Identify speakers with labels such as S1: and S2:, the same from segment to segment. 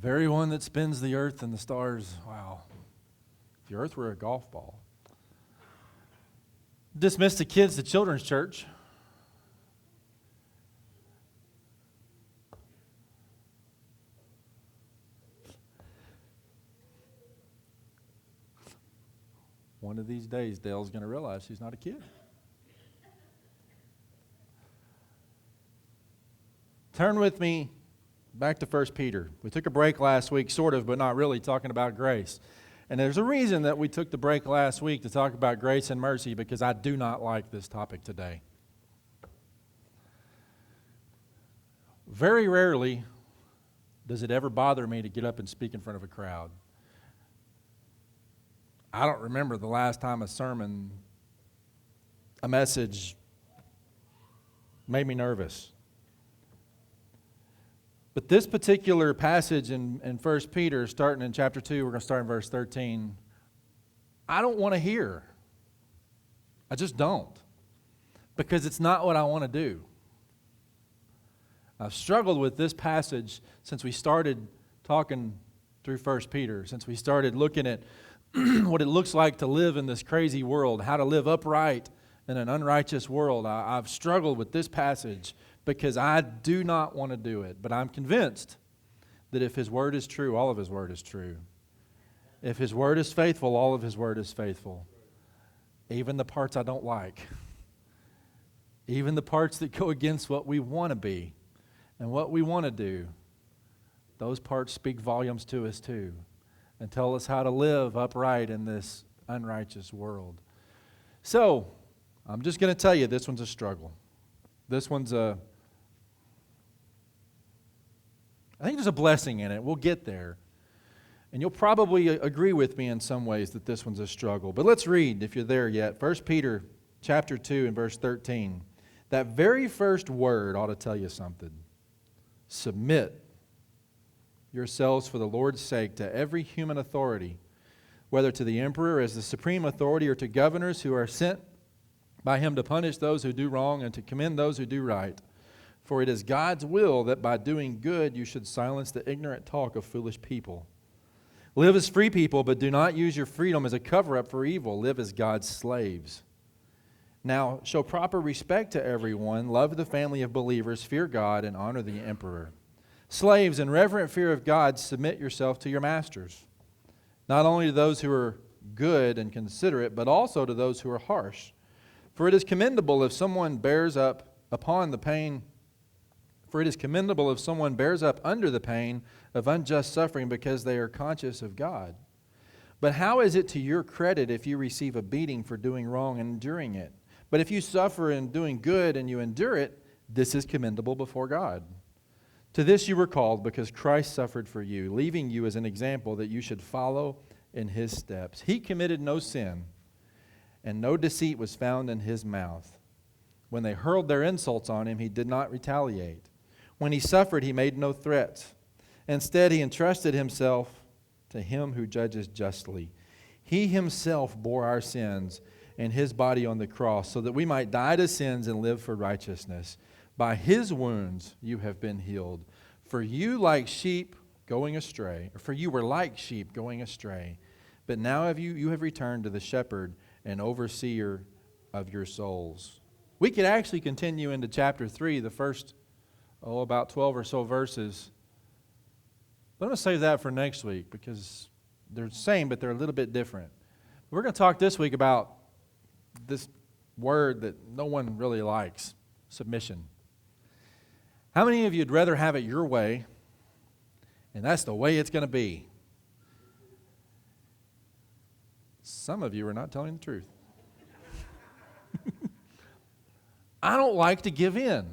S1: very one that spins the earth and the stars. Wow. If the earth were a golf ball. Dismissed the kids to children's church. One of these days, Dale's going to realize she's not a kid. Turn with me back to 1 Peter. We took a break last week, sort of, but not really, talking about grace. And there's a reason that we took the break last week to talk about grace and mercy, because I do not like this topic today. Very rarely does it ever bother me to get up and speak in front of a crowd. I don't remember the last time a message made me nervous. But this particular passage in 1 Peter, starting in chapter 2, we're going to start in verse 13, I don't want to hear. I just don't. Because it's not what I want to do. I've struggled with this passage since we started talking through 1 Peter, since we started looking at what it looks like to live in this crazy world, how to live upright in an unrighteous world. I've struggled with this passage because I do not want to do it. But I'm convinced that if His Word is true, all of His Word is true. If His Word is faithful, all of His Word is faithful. Even the parts I don't like. Even the parts that go against what we want to be and what we want to do. Those parts speak volumes to us too, and tell us how to live upright in this unrighteous world. So, I'm just going to tell you, this one's a struggle. This one's I think there's a blessing in it. We'll get there. And you'll probably agree with me in some ways that this one's a struggle. But let's read, if you're there yet, 1 Peter chapter 2 and verse 13. That very first word ought to tell you something. Submit yourselves for the Lord's sake to every human authority, whether to the emperor as the supreme authority or to governors who are sent by him to punish those who do wrong and to commend those who do right. For it is God's will that by doing good you should silence the ignorant talk of foolish people. Live as free people, but do not use your freedom as a cover-up for evil. Live as God's slaves. Now, show proper respect to everyone, love the family of believers, fear God, and honor the emperor. Slaves, in reverent fear of God, submit yourself to your masters, not only to those who are good and considerate, but also to those who are harsh. For it is commendable if someone bears up under the pain of unjust suffering because they are conscious of God. But how is it to your credit if you receive a beating for doing wrong and enduring it? But if you suffer in doing good and you endure it, this is commendable before God. To this you were called because Christ suffered for you, leaving you as an example that you should follow in His steps. He committed no sin, and no deceit was found in His mouth. When they hurled their insults on Him, He did not retaliate. When He suffered, He made no threats. Instead, He entrusted Himself to Him who judges justly. He Himself bore our sins in His body on the cross, so that we might die to sins and live for righteousness. By His wounds you have been healed. For you were like sheep going astray, but now you have returned to the shepherd and overseer of your souls. We could actually continue into chapter 3, the first, about 12 or so verses. But I'm going to save that for next week because they're the same, but they're a little bit different. We're going to talk this week about this word that no one really likes, submission. How many of you would rather have it your way, and that's the way it's going to be? Some of you are not telling the truth. I don't like to give in.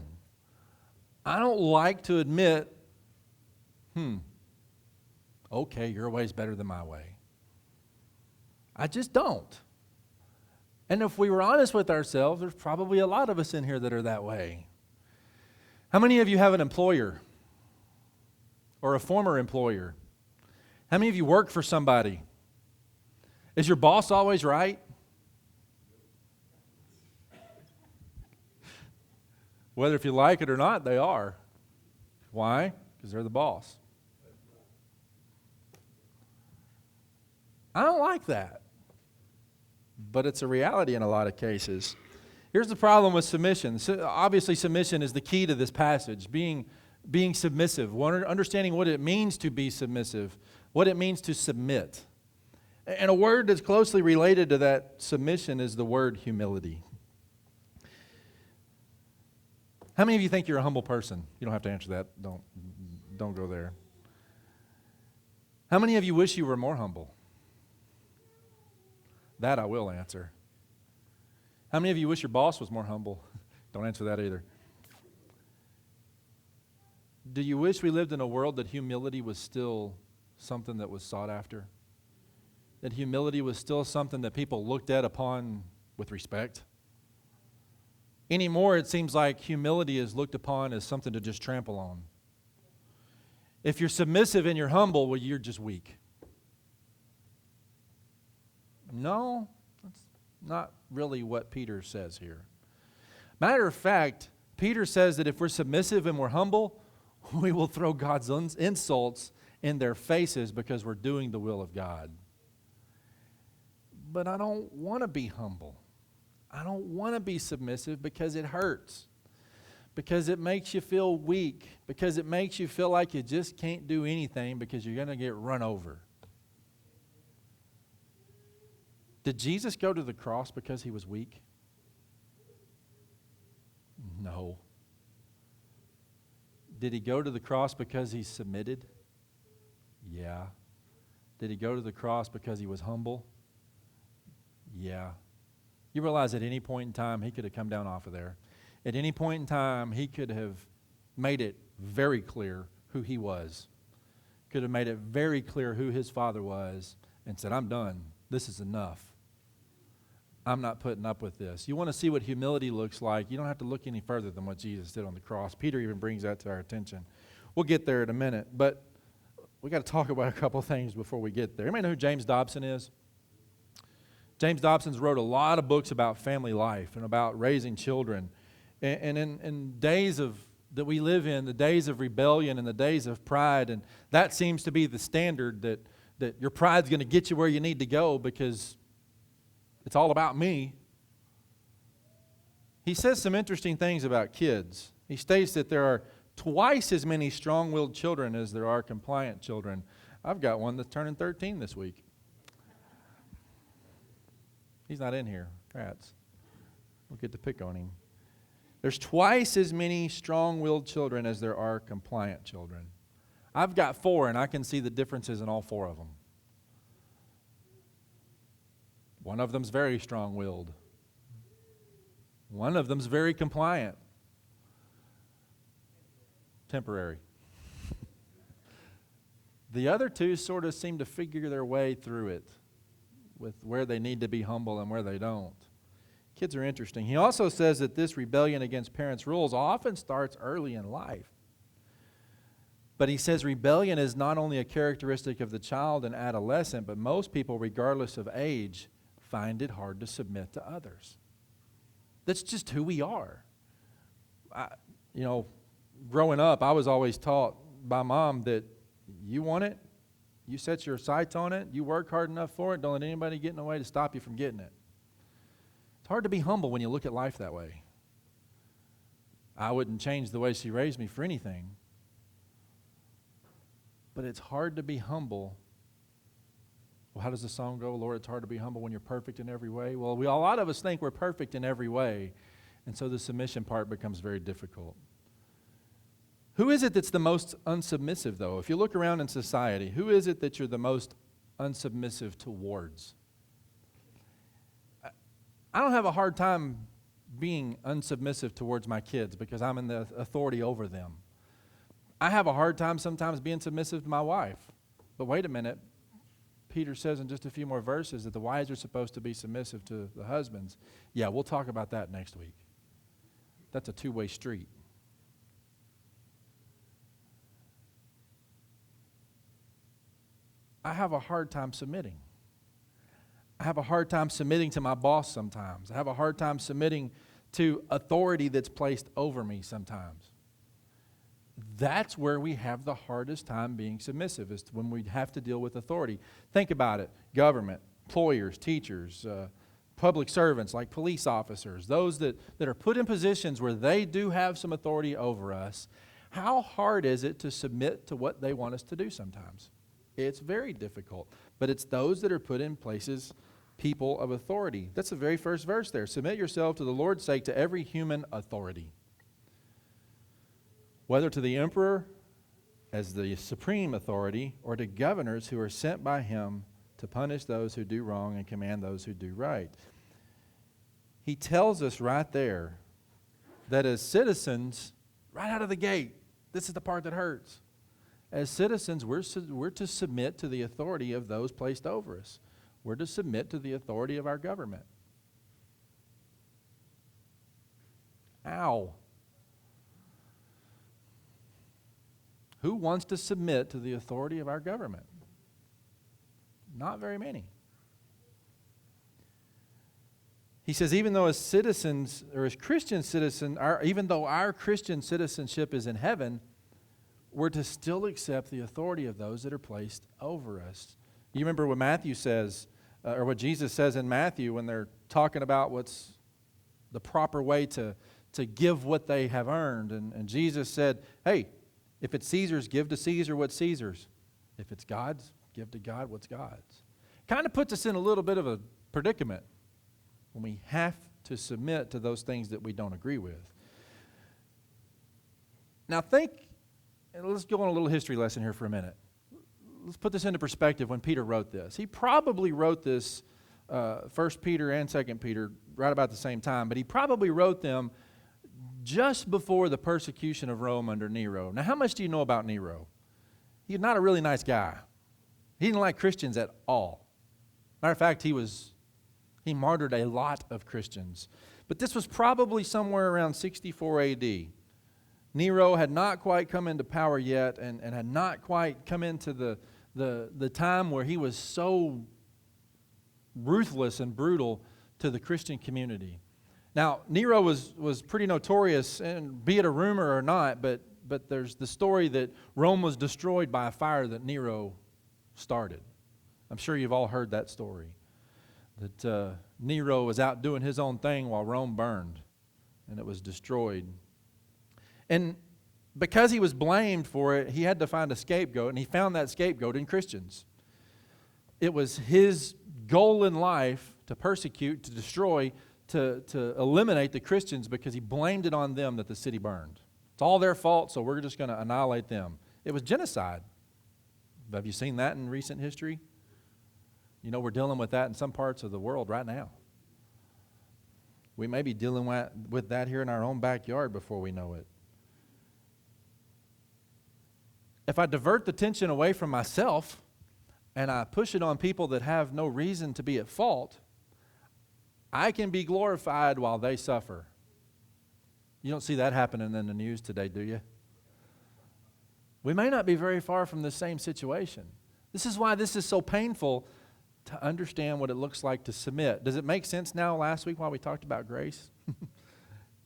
S1: I don't like to admit, okay, your way's better than my way. I just don't. And if we were honest with ourselves, there's probably a lot of us in here that are that way. How many of you have an employer or a former employer? How many of you work for somebody? Is your boss always right? Whether if you like it or not, they are. Why? Because they're the boss. I don't like that. But it's a reality in a lot of cases. Here's the problem with submission. Obviously, submission is the key to this passage. Being submissive, understanding what it means to be submissive, what it means to submit. And a word that's closely related to that submission is the word humility. How many of you think you're a humble person? You don't have to answer that. Don't go there. How many of you wish you were more humble? That I will answer. How many of you wish your boss was more humble? Don't answer that either. Do you wish we lived in a world that humility was still something that was sought after? That humility was still something that people looked at upon with respect? Anymore, it seems like humility is looked upon as something to just trample on. If you're submissive and you're humble, well, you're just weak. No, that's not really what Peter says here. Matter of fact, Peter says that if we're submissive and we're humble, we will throw God's insults in their faces because we're doing the will of God. But I don't want to be humble. I don't want to be submissive because it hurts. Because it makes you feel weak. Because it makes you feel like you just can't do anything because you're going to get run over. Did Jesus go to the cross because he was weak? No. Did he go to the cross because he submitted? Yeah. Did he go to the cross because he was humble? Yeah. You realize at any point in time he could have come down off of there. At any point in time he could have made it very clear who he was. Could have made it very clear who his Father was and said, I'm done. This is enough. I'm not putting up with this. You want to see what humility looks like, you don't have to look any further than what Jesus did on the cross. Peter even brings that to our attention. We'll get there in a minute, but we got to talk about a couple things before we get there. Anybody know who James Dobson is? James Dobson wrote a lot of books about family life and about raising children. And in days that we live in, the days of rebellion and the days of pride, and that seems to be the standard that your pride's going to get you where you need to go because it's all about me. He says some interesting things about kids. He states that there are twice as many strong-willed children as there are compliant children. I've got one that's turning 13 this week. He's not in here. Rats. We'll get to pick on him. There's twice as many strong-willed children as there are compliant children. I've got 4, and I can see the differences in all 4 of them. One of them's very strong-willed. One of them's very compliant. Temporary. The other 2 sort of seem to figure their way through it with where they need to be humble and where they don't. Kids are interesting. He also says that this rebellion against parents' rules often starts early in life. But he says rebellion is not only a characteristic of the child and adolescent, but most people, regardless of age, find it hard to submit to others. That's just who we are. Growing up, I was always taught by Mom that you want it, you set your sights on it, you work hard enough for it, don't let anybody get in the way to stop you from getting it. It's hard to be humble when you look at life that way. I wouldn't change the way she raised me for anything. But it's hard to be humble. Well, how does the song go? Lord, it's hard to be humble when you're perfect in every way. Well, a lot of us think we're perfect in every way, and so the submission part becomes very difficult. Who is it that's the most unsubmissive, though? If you look around in society, who is it that you're the most unsubmissive towards? I don't have a hard time being unsubmissive towards my kids because I'm in the authority over them. I have a hard time sometimes being submissive to my wife. But wait a minute. Peter says in just a few more verses that the wives are supposed to be submissive to the husbands. Yeah, we'll talk about that next week. That's a two-way street. I have a hard time submitting. I have a hard time submitting to my boss sometimes. I have a hard time submitting to authority that's placed over me sometimes. that's where we have the hardest time being submissive, is when we have to deal with authority. Think about it. Government, employers, teachers, public servants like police officers, those that are put in positions where they do have some authority over us. How hard is it to submit to what they want us to do sometimes? It's very difficult. But it's those that are put in places, people of authority. That's the very first verse there. Submit yourself to the Lord's sake to every human authority, whether to the emperor as the supreme authority or to governors who are sent by him to punish those who do wrong and command those who do right. He tells us right there that as citizens, right out of the gate, this is the part that hurts. As citizens, we're to submit to the authority of those placed over us. We're to submit to the authority of our government. Ow. Who wants to submit to the authority of our government? Not very many. He says, even though as citizens, or as Christian citizens, even though our Christian citizenship is in heaven, we're to still accept the authority of those that are placed over us. You remember what Matthew says, or what Jesus says in Matthew when they're talking about what's the proper way to give what they have earned. And Jesus said, hey, if it's Caesar's, give to Caesar what's Caesar's. If it's God's, give to God what's God's. Kind of puts us in a little bit of a predicament when we have to submit to those things that we don't agree with. Now let's go on a little history lesson here for a minute. Let's put this into perspective when Peter wrote this. He probably wrote this, 1 Peter and 2 Peter, right about the same time, but he probably wrote them just before the persecution of Rome under Nero. Now, how much do you know about Nero? He's not a really nice guy. He didn't like Christians at all. Matter of fact, he martyred a lot of Christians. But this was probably somewhere around 64 A.D. Nero had not quite come into power yet and had not quite come into the time where he was so ruthless and brutal to the Christian community. Now, Nero was pretty notorious, and be it a rumor or not, but there's the story that Rome was destroyed by a fire that Nero started. I'm sure you've all heard that story, that Nero was out doing his own thing while Rome burned, and it was destroyed. And because he was blamed for it, he had to find a scapegoat, and he found that scapegoat in Christians. It was his goal in life to persecute, to destroy, to eliminate the Christians, because he blamed it on them that the city burned. It's all their fault, so we're just going to annihilate them. It was genocide. Have you seen that in recent history? You know, we're dealing with that in some parts of the world right now. We may be dealing with that here in our own backyard before we know it. If I divert the tension away from myself and I push it on people that have no reason to be at fault, I can be glorified while they suffer. You don't see that happening in the news today, do you? We may not be very far from the same situation. This is why this is so painful to understand what it looks like to submit. Does it make sense now last week while we talked about grace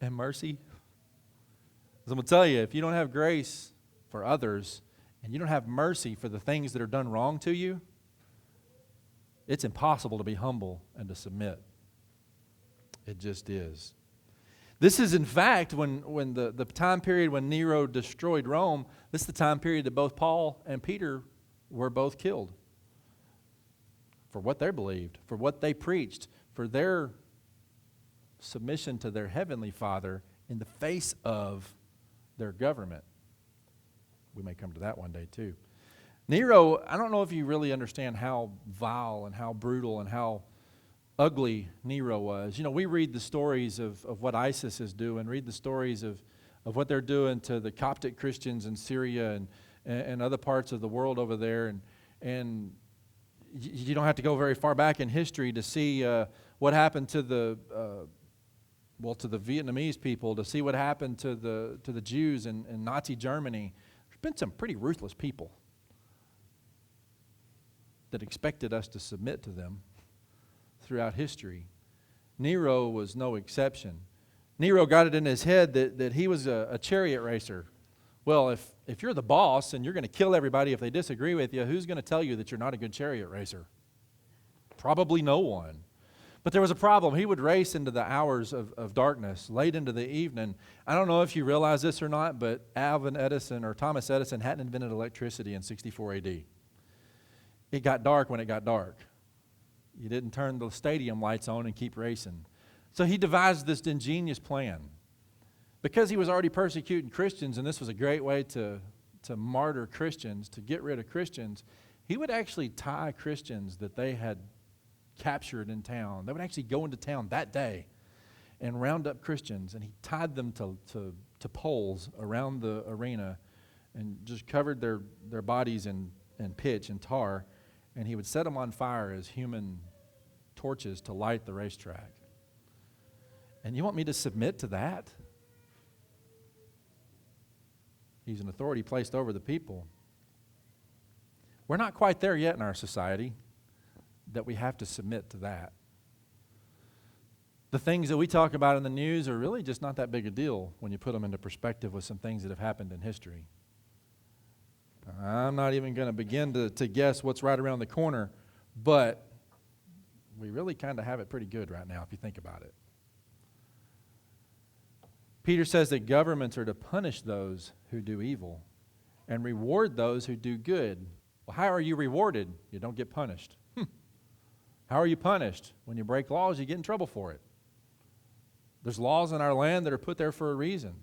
S1: and mercy? Because I'm going to tell you, if you don't have grace for others and you don't have mercy for the things that are done wrong to you, it's impossible to be humble and to submit. It just is. This is, in fact, when the time period when Nero destroyed Rome, this is the time period that both Paul and Peter were both killed for what they believed, for what they preached, for their submission to their heavenly Father in the face of their government. We may come to that one day too. Nero, I don't know if you really understand how vile and how brutal and how ugly Nero was. You know, we read the stories of what ISIS is doing, read the stories of what they're doing to the Coptic Christians in Syria and other parts of the world over there. And you don't have to go very far back in history to see what happened to the Vietnamese people, to see what happened to the Jews in Nazi Germany. There's been some pretty ruthless people that expected us to submit to them throughout history. Nero was no exception. Nero got it in his head that he was a chariot racer Well, if you're the boss and you're going to kill everybody if they disagree with you, who's going to tell you that you're not a good chariot racer? Probably no one. But there was a problem. He would race into the hours of darkness, late into the evening. I don't know if you realize this or not, but Thomas Edison hadn't invented electricity in 64 AD. It got dark when it got dark. You didn't turn the stadium lights on and keep racing. So he devised this ingenious plan. Because he was already persecuting Christians, and this was a great way to martyr Christians, to get rid of Christians, he would actually tie Christians that they had captured in town. They would actually go into town that day and round up Christians, and he tied them to poles around the arena and just covered their bodies in pitch and tar, and he would set them on fire as human torches to light the racetrack. And you want me to submit to that? He's an authority placed over the people. We're not quite there yet in our society that we have to submit to that. The things that we talk about in the news are really just not that big a deal when you put them into perspective with some things that have happened in history. I'm not even going to begin to guess what's right around the corner, but we really kind of have it pretty good right now if you think about it. Peter says that governments are to punish those who do evil and reward those who do good. Well, how are you rewarded? You don't get punished. How are you punished? When you break laws, you get in trouble for it. There's laws in our land that are put there for a reason.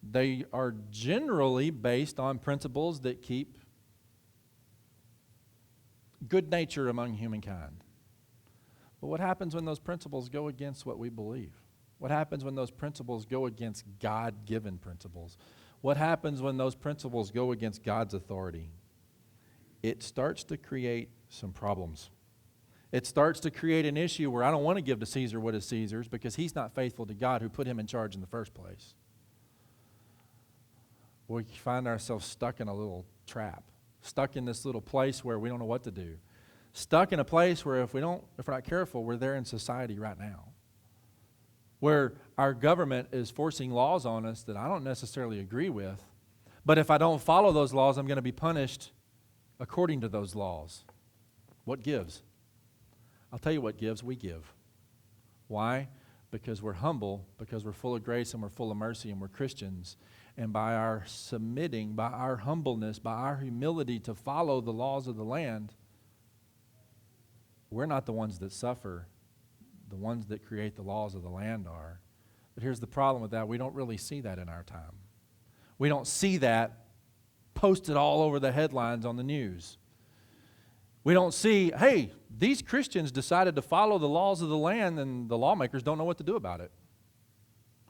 S1: They are generally based on principles that keep good nature among humankind. But what happens when those principles go against what we believe? What happens when those principles go against God-given principles? What happens when those principles go against God's authority? It starts to create some problems. It starts to create an issue where I don't want to give to Caesar what is Caesar's because he's not faithful to God who put him in charge in the first place. We find ourselves stuck in a little trap, stuck in this little place where we don't know what to do, stuck in a place where if we're not careful, we're there in society right now, where our government is forcing laws on us that I don't necessarily agree with, but if I don't follow those laws, I'm going to be punished according to those laws. What gives? I'll tell you what gives. We give. Why? Because we're humble, because we're full of grace and we're full of mercy and we're Christians. And by our submitting, by our humbleness, by our humility to follow the laws of the land, we're not the ones that suffer. The ones that create the laws of the land are. But here's the problem with that. We don't really see that in our time. We don't see that posted all over the headlines on the news. We don't see, hey, these Christians decided to follow the laws of the land and the lawmakers don't know what to do about it.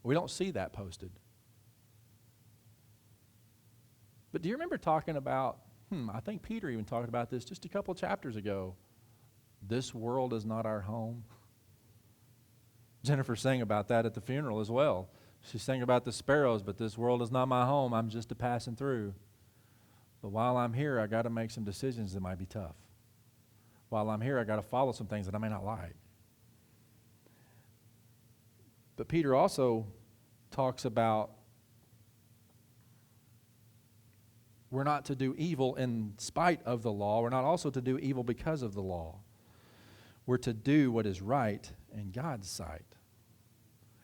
S1: We don't see that posted. But do you remember talking about, I think Peter even talked about this just a couple chapters ago. This world is not our home. Jennifer sang about that at the funeral as well. She sang about the sparrows, but this world is not my home. I'm just a passing through. But while I'm here, I got to make some decisions that might be tough. While I'm here, I got to follow some things that I may not like. But Peter also talks about we're not to do evil in spite of the law. We're not also to do evil because of the law. We're to do what is right in God's sight.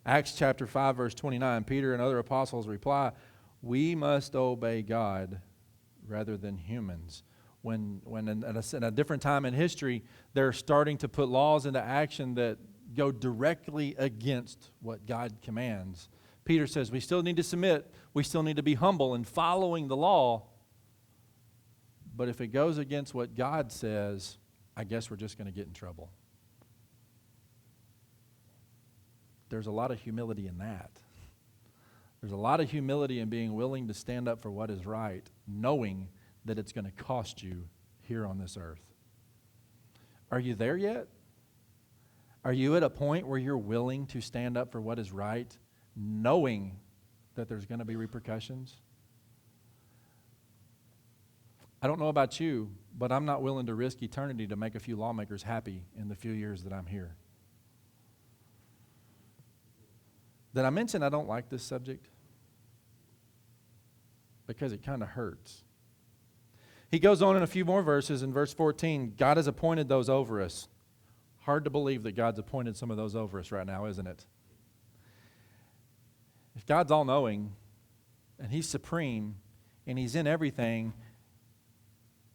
S1: Acts chapter 5, verse 29, Peter and other apostles reply, we must obey God rather than humans. When in a different time in history, they're starting to put laws into action that go directly against what God commands. Peter says we still need to submit. We still need to be humble in following the law. But if it goes against what God says, I guess we're just going to get in trouble. There's a lot of humility in that. There's a lot of humility in being willing to stand up for what is right, knowing that it's going to cost you here on this earth. Are you there yet? Are you at a point where you're willing to stand up for what is right, knowing that there's going to be repercussions? I don't know about you, but I'm not willing to risk eternity to make a few lawmakers happy in the few years that I'm here. Did I mention I don't like this subject? because it kind of hurts. He goes on in a few more verses. In verse 14, God has appointed those over us. Hard to believe that God's appointed some of those over us right now, isn't it? If God's all-knowing and He's supreme and He's in everything,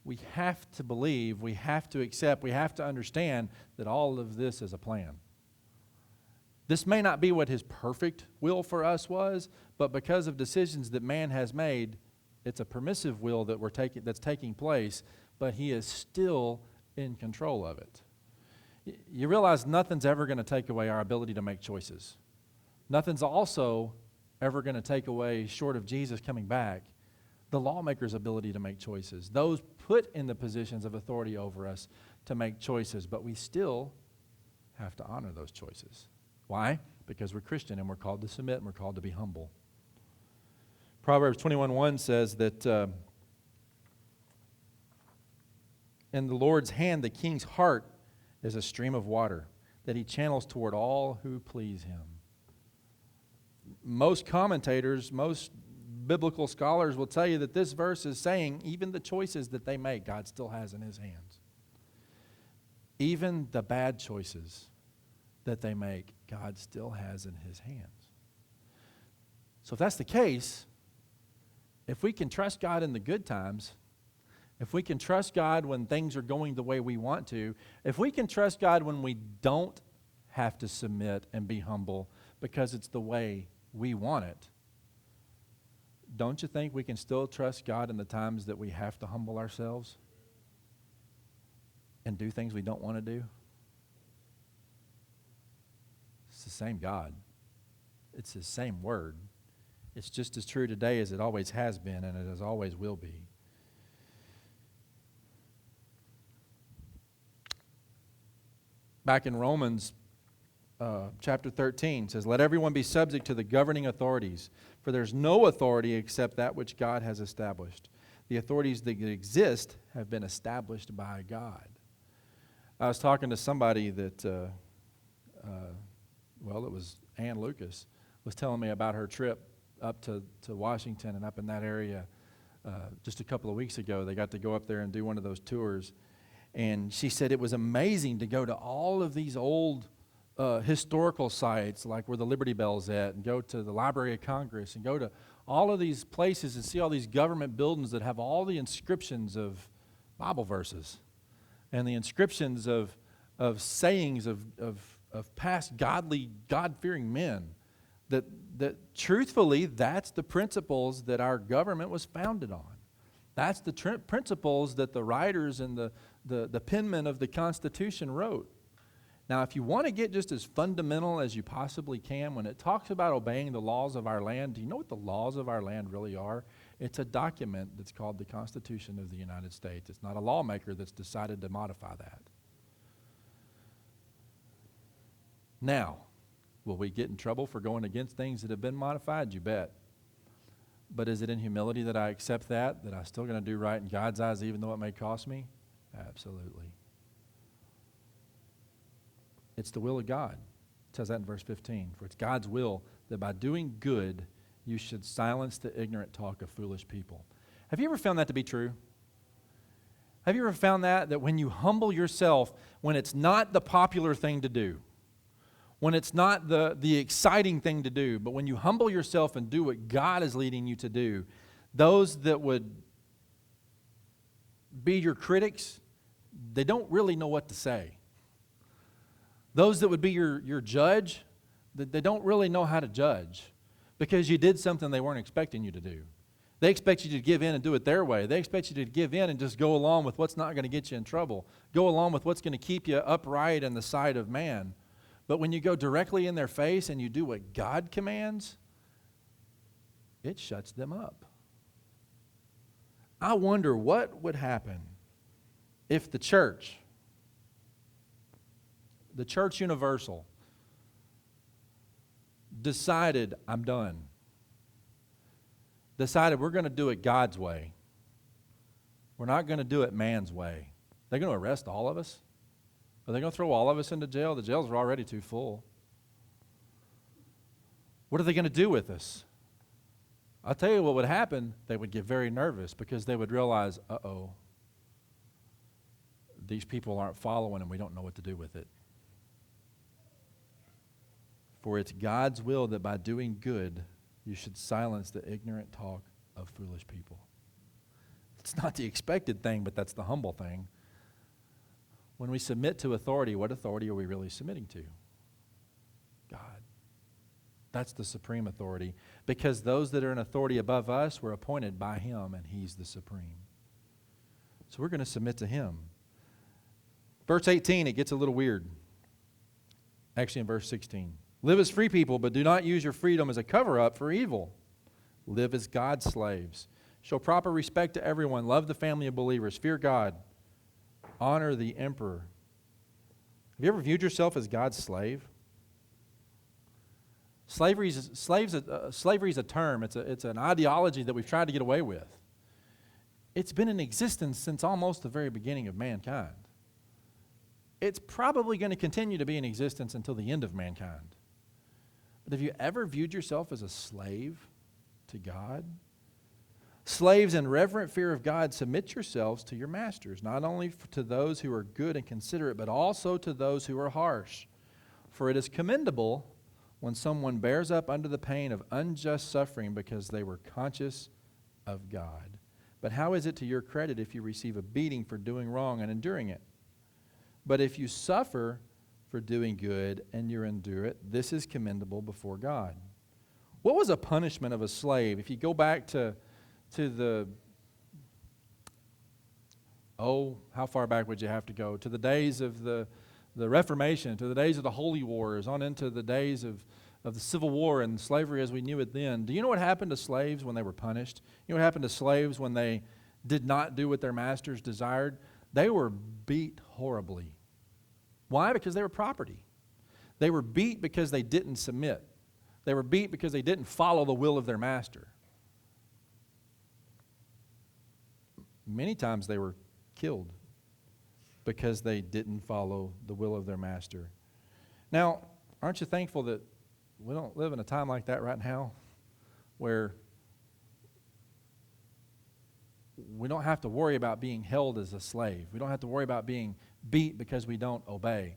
S1: we have to believe, we have to accept, we have to understand that all of this is a plan. This may not be what His perfect will for us was, but because of decisions that man has made, it's a permissive will that that's taking place, but He is still in control of it. You realize nothing's ever going to take away our ability to make choices. Nothing's also ever going to take away, short of Jesus coming back, the lawmaker's ability to make choices. Those put in the positions of authority over us to make choices, but we still have to honor those choices. Why? Because we're Christian and we're called to submit and we're called to be humble. Proverbs 21:1 says that in the Lord's hand the king's heart is a stream of water that He channels toward all who please Him. Most commentators, most biblical scholars will tell you that this verse is saying even the choices that they make, God still has in His hands. Even the bad choices that they make, God still has in His hands. So if that's the case, if we can trust God in the good times, if we can trust God when things are going the way we want to, if we can trust God when we don't have to submit and be humble because it's the way we want it, don't you think we can still trust God in the times that we have to humble ourselves and do things we don't want to do? It's the same God. It's the same word. It's just as true today as it always has been and it as always will be. Back in Romans chapter 13, it says, "Let everyone be subject to the governing authorities, for there's no authority except that which God has established. The authorities that exist have been established by God." I was talking to somebody that, it was Ann Lucas, was telling me about her trip up to Washington and up in that area just a couple of weeks ago. They got to go up there and do one of those tours. And she said it was amazing to go to all of these old historical sites, like where the Liberty Bell's at, and go to the Library of Congress, and go to all of these places and see all these government buildings that have all the inscriptions of Bible verses and the inscriptions of sayings of past godly, God-fearing men. That truthfully, that's the principles that our government was founded on. That's the principles that the writers and the penmen of the Constitution wrote. Now, if you want to get just as fundamental as you possibly can, when it talks about obeying the laws of our land, do you know what the laws of our land really are? It's a document that's called the Constitution of the United States. It's not a lawmaker that's decided to modify that. Now, will we get in trouble for going against things that have been modified? You bet. But is it in humility that I accept that I'm still going to do right in God's eyes even though it may cost me? Absolutely. It's the will of God. It says that in verse 15. For it's God's will that by doing good you should silence the ignorant talk of foolish people. Have you ever found that to be true? Have you ever found that when you humble yourself, when it's not the popular thing to do, when it's not the exciting thing to do, but when you humble yourself and do what God is leading you to do, those that would be your critics, they don't really know what to say. Those that would be your judge, they don't really know how to judge because you did something they weren't expecting you to do. They expect you to give in and do it their way. They expect you to give in and just go along with what's not going to get you in trouble. Go along with what's going to keep you upright in the sight of man. But when you go directly in their face and you do what God commands, it shuts them up. I wonder what would happen if the church universal, decided, I'm done. Decided we're going to do it God's way. We're not going to do it man's way. They're going to arrest all of us? Are they going to throw all of us into jail? The jails are already too full. What are they going to do with us? I'll tell you what would happen. They would get very nervous because they would realize, uh-oh, these people aren't following and we don't know what to do with it. For it's God's will that by doing good, you should silence the ignorant talk of foolish people. It's not the expected thing, but that's the humble thing. When we submit to authority, what authority are we really submitting to? God. That's the supreme authority, because those that are in authority above us were appointed by Him, and He's the supreme. So we're going to submit to Him. Verse 18, it gets a little weird. Actually, in verse 16. Live as free people, but do not use your freedom as a cover-up for evil. Live as God's slaves. Show proper respect to everyone. Love the family of believers. Fear God. Honor the emperor. Have you ever viewed yourself as God's slave? Slavery is a term. It's an ideology that we've tried to get away with. It's been in existence since almost the very beginning of mankind. It's probably going to continue to be in existence until the end of mankind. But have you ever viewed yourself as a slave to God? Slaves, in reverent fear of God, submit yourselves to your masters, not only to those who are good and considerate, but also to those who are harsh. For it is commendable when someone bears up under the pain of unjust suffering because they were conscious of God. But how is it to your credit if you receive a beating for doing wrong and enduring it? But if you suffer for doing good and you endure it, this is commendable before God. What was a punishment of a slave? If you go back to the, how far back would you have to go? To the days of the Reformation, to the days of the Holy Wars, on into the days of the Civil War and slavery as we knew it then. Do you know what happened to slaves when they were punished? You know what happened to slaves when they did not do what their masters desired? They were beat horribly. Why? Because they were property. They were beat because they didn't submit. They were beat because they didn't follow the will of their master. Many times they were killed because they didn't follow the will of their master. Now, aren't you thankful that we don't live in a time like that right now, where we don't have to worry about being held as a slave. We don't have to worry about being beat because we don't obey.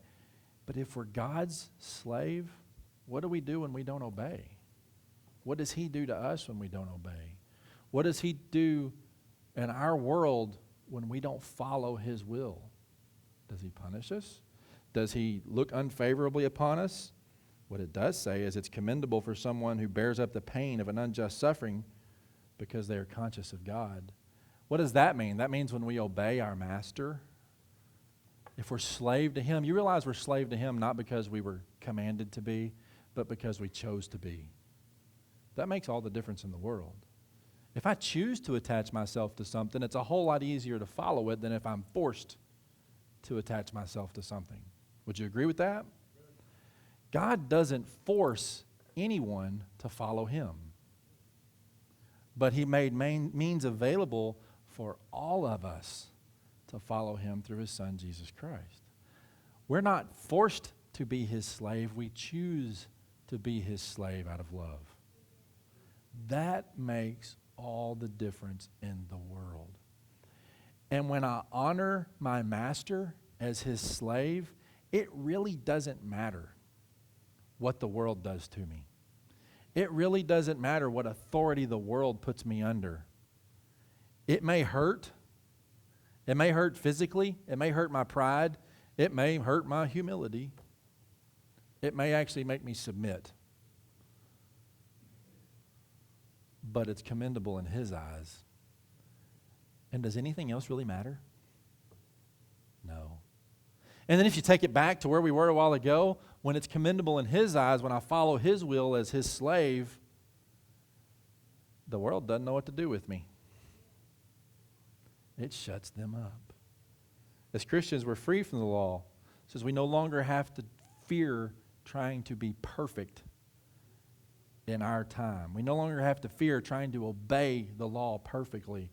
S1: But if we're God's slave, what do we do when we don't obey? What does He do to us when we don't obey? What does He do in our world when we don't follow His will? Does He punish us? Does He look unfavorably upon us? What it does say is it's commendable for someone who bears up the pain of an unjust suffering because they are conscious of God. What does that mean? That means when we obey our master, if we're slave to Him, you realize we're slave to Him not because we were commanded to be, but because we chose to be. That makes all the difference in the world. If I choose to attach myself to something, it's a whole lot easier to follow it than if I'm forced to attach myself to something. Would you agree with that? God doesn't force anyone to follow Him. But He made means available for all of us to follow Him through His Son, Jesus Christ. We're not forced to be His slave. We choose to be His slave out of love. That makes all the difference in the world. And when I honor my master as His slave, it really doesn't matter what the world does to me. It really doesn't matter what authority the world puts me under. It may hurt. It may hurt physically. It may hurt my pride. It may hurt my humility. It may actually make me submit. But it's commendable in His eyes. And does anything else really matter? No. And then if you take it back to where we were a while ago, when it's commendable in His eyes, when I follow His will as His slave, the world doesn't know what to do with me. It shuts them up. As Christians, we're free from the law. It says we no longer have to fear trying to be perfect in our time. We no longer have to fear trying to obey the law perfectly.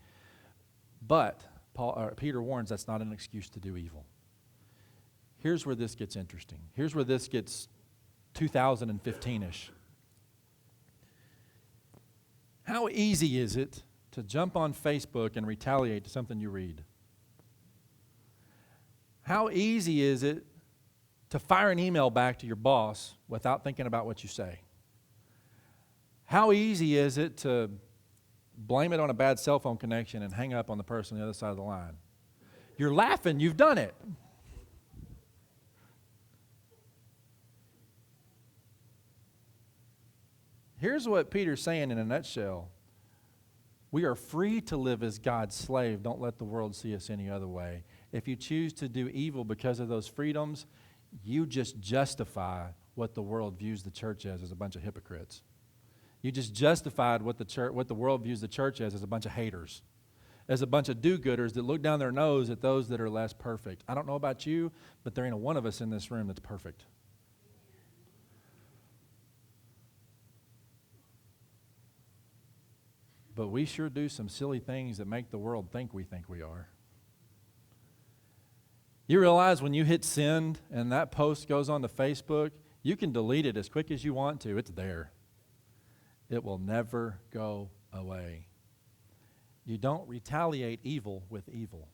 S1: But Peter warns that's not an excuse to do evil. Here's where this gets interesting. Here's where this gets 2015-ish. How easy is it to jump on Facebook and retaliate to something you read? How easy is it to fire an email back to your boss without thinking about what you say? How easy is it to blame it on a bad cell phone connection and hang up on the person on the other side of the line? You're laughing, you've done it. Here's what Peter's saying in a nutshell. We are free to live as God's slave. Don't let the world see us any other way. If you choose to do evil because of those freedoms, you just justify what the world views the church as a bunch of hypocrites. You just justified what the world views the church as a bunch of haters, as a bunch of do-gooders that look down their nose at those that are less perfect. I don't know about you, but there ain't one of us in this room that's perfect. But we sure do some silly things that make the world think we are. You realize when you hit send and that post goes on to Facebook, you can delete it as quick as you want to. It's there. It will never go away. You don't retaliate evil with evil.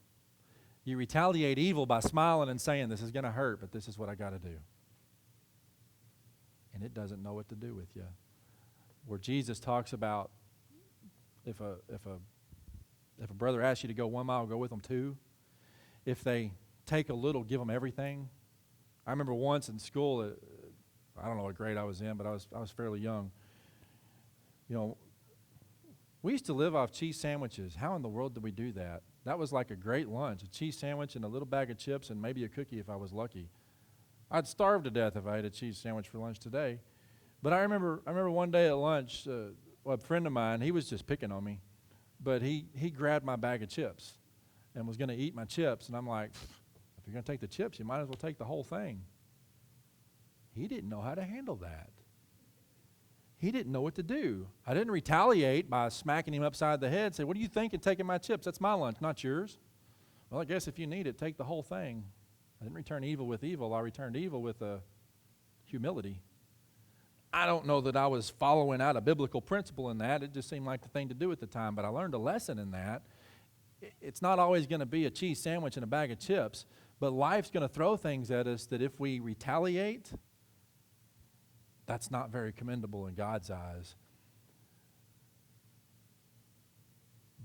S1: You retaliate evil by smiling and saying, this is going to hurt, but this is what I got to do. And it doesn't know what to do with you. Where Jesus talks about if a brother asks you to go 1 mile, go with them 2. If they take a little, give them everything. I remember once in school, I don't know what grade I was in, but I was fairly young. You know, we used to live off cheese sandwiches. How in the world did we do that? That was like a great lunch, a cheese sandwich and a little bag of chips and maybe a cookie if I was lucky. I'd starve to death if I ate a cheese sandwich for lunch today. But I remember one day at lunch, a friend of mine, he was just picking on me, but he grabbed my bag of chips and was going to eat my chips. And I'm like, if you're going to take the chips, you might as well take the whole thing. He didn't know how to handle that. He didn't know what to do. I didn't retaliate by smacking him upside the head and say, what do you think of taking my chips? That's my lunch, not yours. Well, I guess if you need it, take the whole thing. I didn't return evil with evil. I returned evil with humility. I don't know that I was following out a biblical principle in that. It just seemed like the thing to do at the time. But I learned a lesson in that. It's not always going to be a cheese sandwich and a bag of chips, but life's going to throw things at us that if we retaliate, that's not very commendable in God's eyes.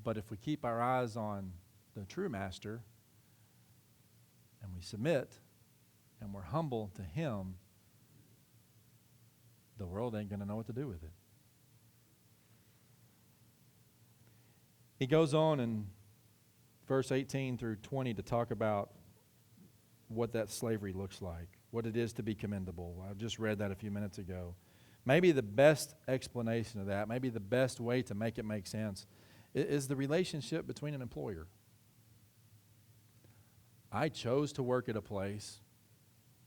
S1: But if we keep our eyes on the true master and we submit and we're humble to him, the world ain't going to know what to do with it. He goes on in verse 18 through 20 to talk about what that slavery looks like, what it is to be commendable. I just read that a few minutes ago. Maybe the best explanation of that, maybe the best way to make it make sense, is the relationship between an employer. I chose to work at a place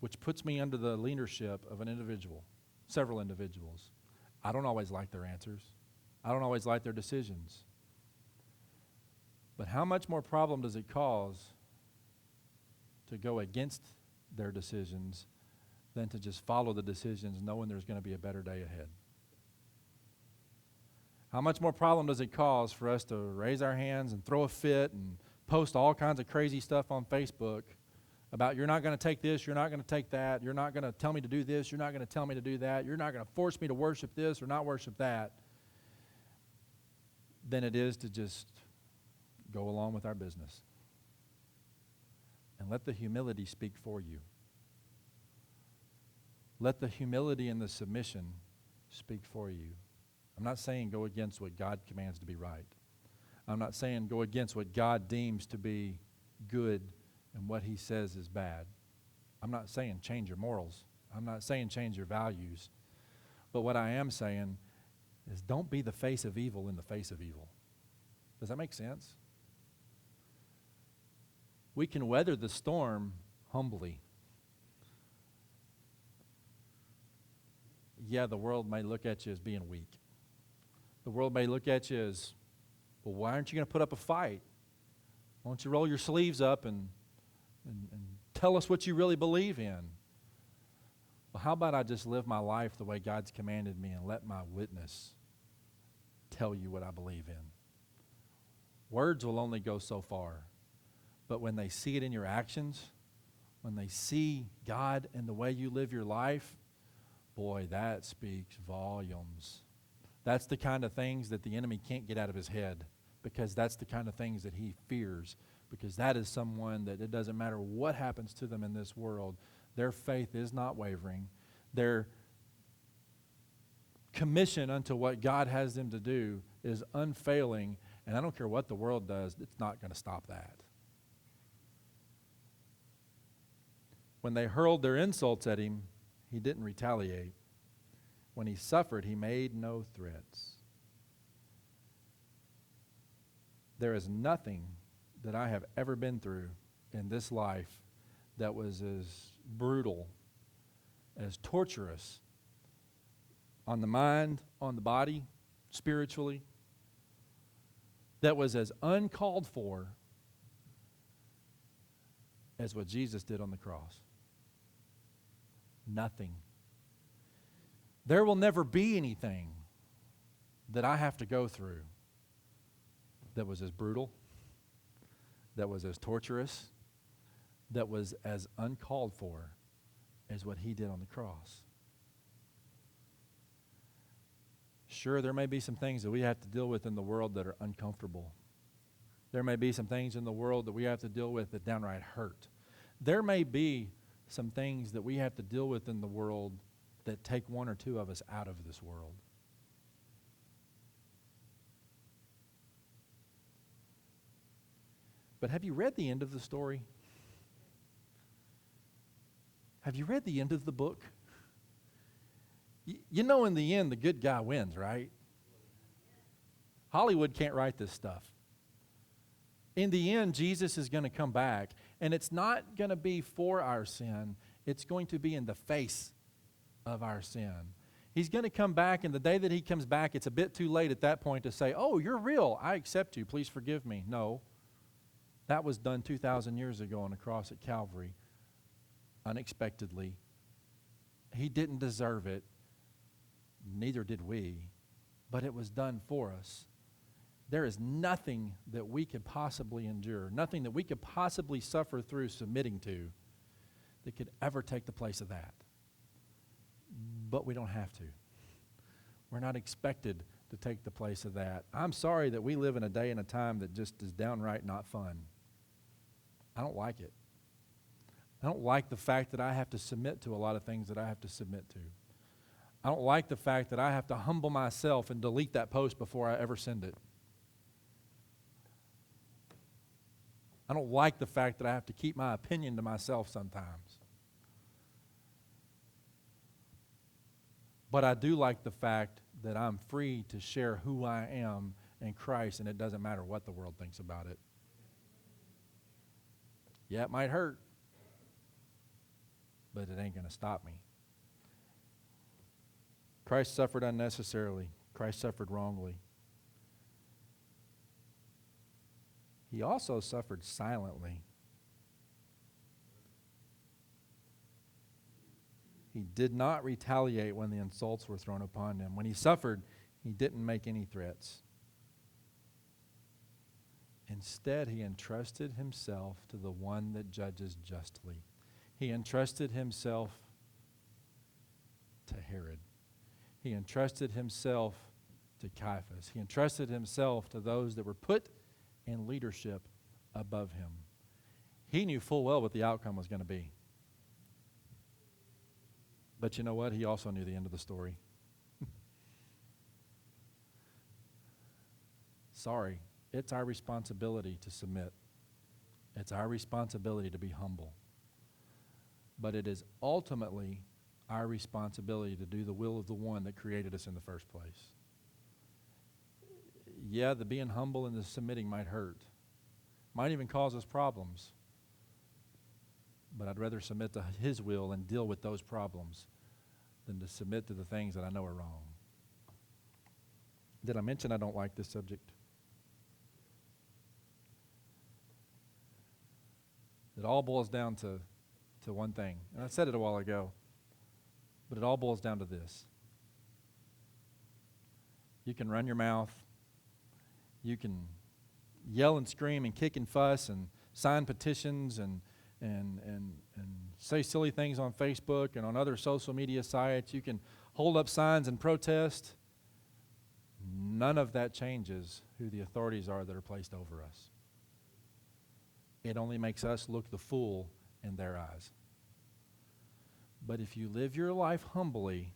S1: which puts me under the leadership of an individual, several individuals. I don't always like their answers. I don't always like their decisions. But how much more problem does it cause to go against their decisions than to just follow the decisions knowing there's going to be a better day ahead? How much more problem does it cause for us to raise our hands and throw a fit and post all kinds of crazy stuff on Facebook about you're not going to take this, you're not going to take that, you're not going to tell me to do this, you're not going to tell me to do that, you're not going to force me to worship this or not worship that, than it is to just go along with our business. And let the humility speak for you. Let the humility and the submission speak for you. I'm not saying go against what God commands to be right. I'm not saying go against what God deems to be good and what he says is bad. I'm not saying change your morals. I'm not saying change your values. But what I am saying is don't be the face of evil in the face of evil. Does that make sense? We can weather the storm humbly. Yeah, the world may look at you as being weak. The world may look at you as, well, why aren't you going to put up a fight? Why don't you roll your sleeves up and tell us what you really believe in? Well, how about I just live my life the way God's commanded me and let my witness tell you what I believe in. Words will only go so far. But when they see it in your actions, when they see God and the way you live your life, boy, that speaks volumes. That's the kind of things that the enemy can't get out of his head, because that's the kind of things that he fears, because that is someone that it doesn't matter what happens to them in this world, their faith is not wavering. Their commission unto what God has them to do is unfailing, and I don't care what the world does, it's not going to stop that. When they hurled their insults at him, he didn't retaliate. When he suffered, he made no threats. There is nothing that I have ever been through in this life that was as brutal, as torturous on the mind, on the body, spiritually, that was as uncalled for as what Jesus did on the cross. Nothing. There will never be anything that I have to go through that was as brutal, that was as torturous, that was as uncalled for as what he did on the cross. Sure, there may be some things that we have to deal with in the world that are uncomfortable. There may be some things in the world that we have to deal with that downright hurt. There may be some things that we have to deal with in the world that take one or two of us out of this world. But have you read the end of the story? Have you read the end of the book? You know, in the end, the good guy wins, right? Hollywood can't write this stuff. In the end, Jesus is going to come back, and it's not going to be for our sin. It's going to be in the face of our sin. He's going to come back, and the day that he comes back, it's a bit too late at that point to say, oh, you're real. I accept you. Please forgive me. No. That was done 2,000 years ago on the cross at Calvary, unexpectedly. He didn't deserve it. Neither did we. But it was done for us. There is nothing that we could possibly endure, nothing that we could possibly suffer through submitting to that could ever take the place of that. But we don't have to. We're not expected to take the place of that. I'm sorry that we live in a day and a time that just is downright not fun. I don't like it. I don't like the fact that I have to submit to a lot of things that I have to submit to. I don't like the fact that I have to humble myself and delete that post before I ever send it. I don't like the fact that I have to keep my opinion to myself sometimes. But I do like the fact that I'm free to share who I am in Christ, and it doesn't matter what the world thinks about it. Yeah, it might hurt, but it ain't going to stop me. Christ suffered unnecessarily. Christ suffered wrongly. He also suffered silently. He did not retaliate when the insults were thrown upon him. When he suffered, he didn't make any threats. Instead, he entrusted himself to the one that judges justly. He entrusted himself to Herod. He entrusted himself to Caiaphas. He entrusted himself to those that were put in leadership above him. He knew full well what the outcome was going to be. But you know what? He also knew the end of the story. Sorry, it's our responsibility to submit. It's our responsibility to be humble. But it is ultimately our responsibility to do the will of the one that created us in the first place. Yeah, the being humble and the submitting might hurt. Might even cause us problems. But I'd rather submit to his will and deal with those problems than to submit to the things that I know are wrong. Did I mention I don't like this subject? It all boils down to one thing. And I said it a while ago, but it all boils down to this. You can run your mouth, You can yell and scream and kick and fuss and sign petitions and say silly things on Facebook and on other social media sites. You can hold up signs and protest. None of that changes who the authorities are that are placed over us. It only makes us look the fool in their eyes. But if you live your life humbly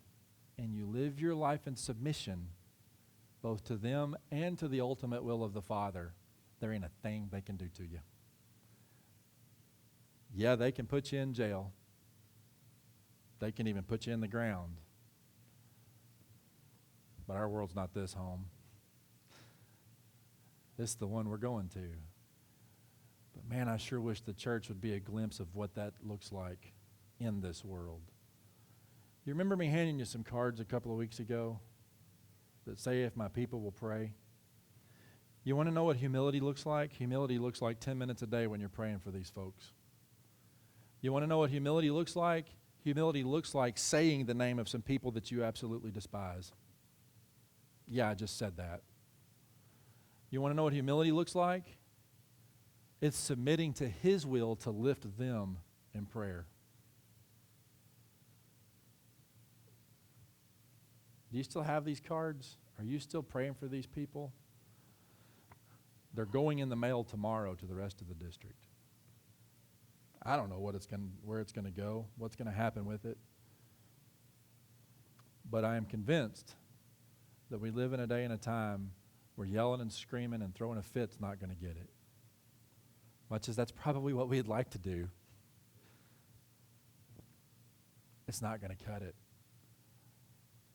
S1: and you live your life in submission, both to them and to the ultimate will of the Father, there ain't a thing they can do to you. Yeah, they can put you in jail. They can even put you in the ground. But our world's not this home. This is the one we're going to. But man, I sure wish the church would be a glimpse of what that looks like in this world. You remember me handing you some cards a couple of weeks ago that say, if my people will pray? You want to know what humility looks like? Humility looks like 10 minutes a day when you're praying for these folks. You want to know what humility looks like? Humility looks like saying the name of some people that you absolutely despise. Yeah, I just said that. You want to know what humility looks like? It's submitting to His will to lift them in prayer. Do you still have these cards? Are you still praying for these people? They're going in the mail tomorrow to the rest of the district. I don't know where it's going to go, what's going to happen with it. But I am convinced that we live in a day and a time where yelling and screaming and throwing a fit's not going to get it. Much as that's probably what we'd like to do, it's not going to cut it.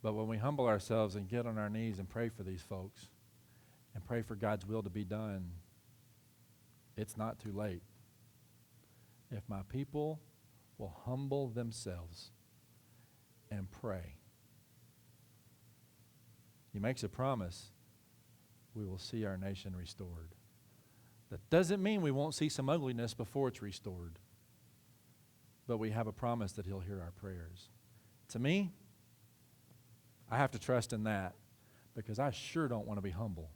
S1: But when we humble ourselves and get on our knees and pray for these folks and pray for God's will to be done, it's not too late. If my people will humble themselves and pray, He makes a promise, we will see our nation restored. That doesn't mean we won't see some ugliness before it's restored. But we have a promise that He'll hear our prayers. To me, I have to trust in that because I sure don't want to be humble.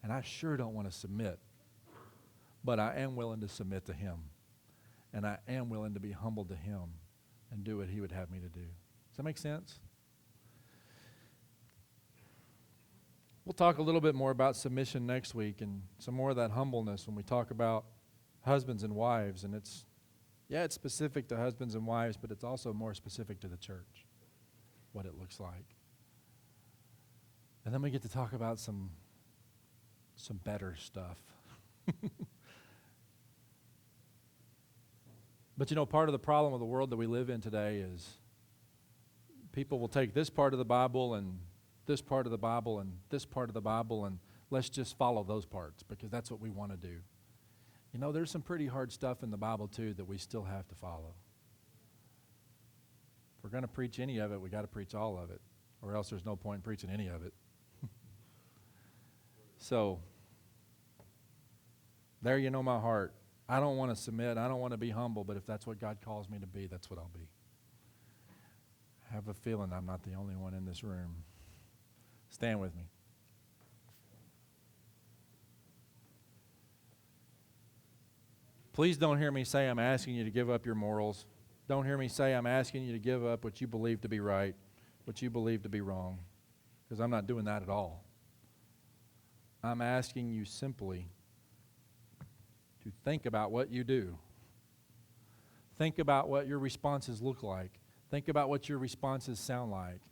S1: And I sure don't want to submit. But I am willing to submit to Him. And I am willing to be humble to Him and do what He would have me to do. Does that make sense? We'll talk a little bit more about submission next week and some more of that humbleness when we talk about husbands and wives. And it's specific to husbands and wives, but it's also more specific to the church, what it looks like. And then we get to talk about some better stuff. But part of the problem of the world that we live in today is people will take this part of the Bible and this part of the Bible and this part of the Bible and let's just follow those parts because that's what we want to do. There's some pretty hard stuff in the Bible too that we still have to follow. If we're going to preach any of it, we got to preach all of it, or else there's no point in preaching any of it. So, there you know my heart. I don't want to submit. I don't want to be humble, but if that's what God calls me to be, that's what I'll be. I have a feeling I'm not the only one in this room. Stand with me. Please don't hear me say I'm asking you to give up your morals. Don't hear me say I'm asking you to give up what you believe to be right, what you believe to be wrong, because I'm not doing that at all. I'm asking you simply to think about what you do. Think about what your responses look like. Think about what your responses sound like.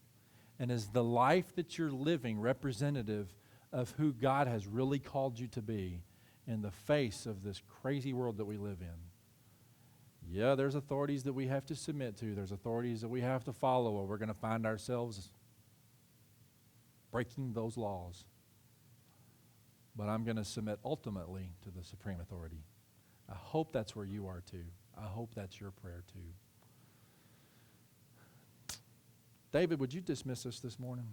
S1: And is the life that you're living representative of who God has really called you to be in the face of this crazy world that we live in? Yeah, there's authorities that we have to submit to. There's authorities that we have to follow, or we're going to find ourselves breaking those laws. But I'm going to submit ultimately to the supreme authority. I hope that's where you are too. I hope that's your prayer too. David, would you dismiss us this morning?